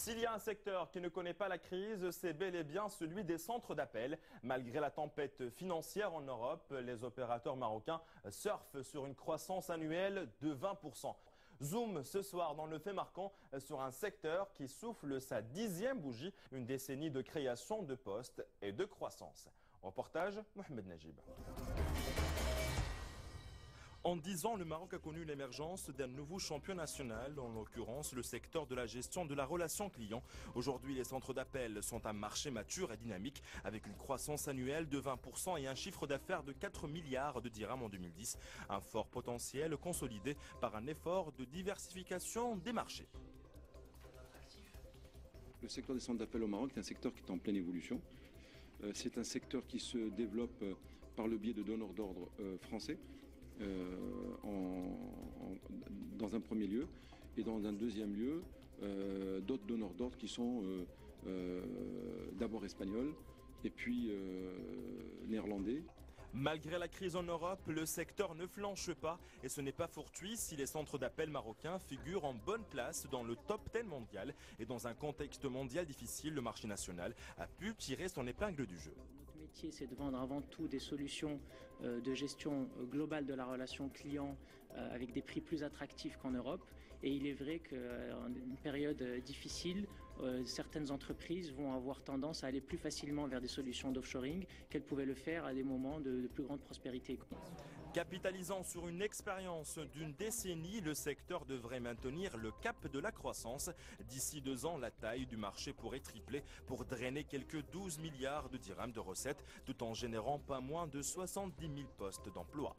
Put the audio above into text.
S'il y a un secteur qui ne connaît pas la crise, c'est bel et bien celui des centres d'appel. Malgré la tempête financière en Europe, les opérateurs marocains surfent sur une croissance annuelle de 20%. Zoom ce soir dans le fait marquant sur un secteur qui souffle sa 10e bougie, une décennie de création de postes et de croissance. Reportage, Mohamed Najib. En 10 ans, le Maroc a connu l'émergence d'un nouveau champion national, en l'occurrence le secteur de la gestion de la relation client. Aujourd'hui, les centres d'appel sont un marché mature et dynamique, avec une croissance annuelle de 20% et un chiffre d'affaires de 4 milliards de dirhams en 2010. Un fort potentiel consolidé par un effort de diversification des marchés. Le secteur des centres d'appel au Maroc est un secteur qui est en pleine évolution. C'est un secteur qui se développe par le biais de donneurs d'ordre français. Dans un premier lieu, et dans un deuxième lieu, d'autres donneurs d'ordre qui sont d'abord espagnols et puis néerlandais. Malgré la crise en Europe, le secteur ne flanche pas et ce n'est pas fortuit si les centres d'appel marocains figurent en bonne place dans le top 10 mondial. Et dans un contexte mondial difficile, le marché national a pu tirer son épingle du jeu. Notre métier, c'est de vendre avant tout des solutions de gestion globale de la relation client avec des prix plus attractifs qu'en Europe. Et il est vrai qu'en une période difficile, certaines entreprises vont avoir tendance à aller plus facilement vers des solutions d'offshoring qu'elles pouvaient le faire à des moments de plus grande prospérité. Capitalisant sur une expérience d'une décennie, le secteur devrait maintenir le cap de la croissance. D'ici 2 ans, la taille du marché pourrait tripler pour drainer quelques 12 milliards de dirhams de recettes, tout en générant pas moins de 70 000 postes d'emploi.